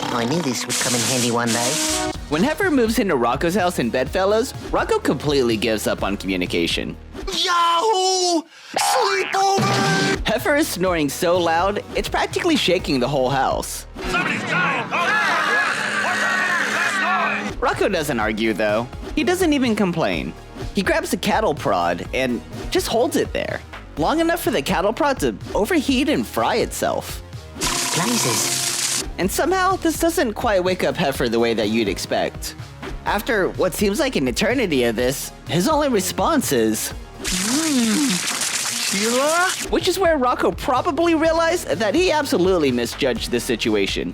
I knew this would come in handy one day. When Heffer moves into Rocko's house in Bedfellows, Rocko completely gives up on communication. Yahoo! Sleepover! Heffer is snoring so loud, it's practically shaking the whole house. Somebody's dying! Rocko doesn't argue though. He doesn't even complain. He grabs a cattle prod and just holds it there, long enough for the cattle prod to overheat and fry itself. Blazes. And somehow, this doesn't quite wake up Heffer the way that you'd expect. After what seems like an eternity of this, his only response is, Sheila? which is where Rocko probably realized that he absolutely misjudged the situation.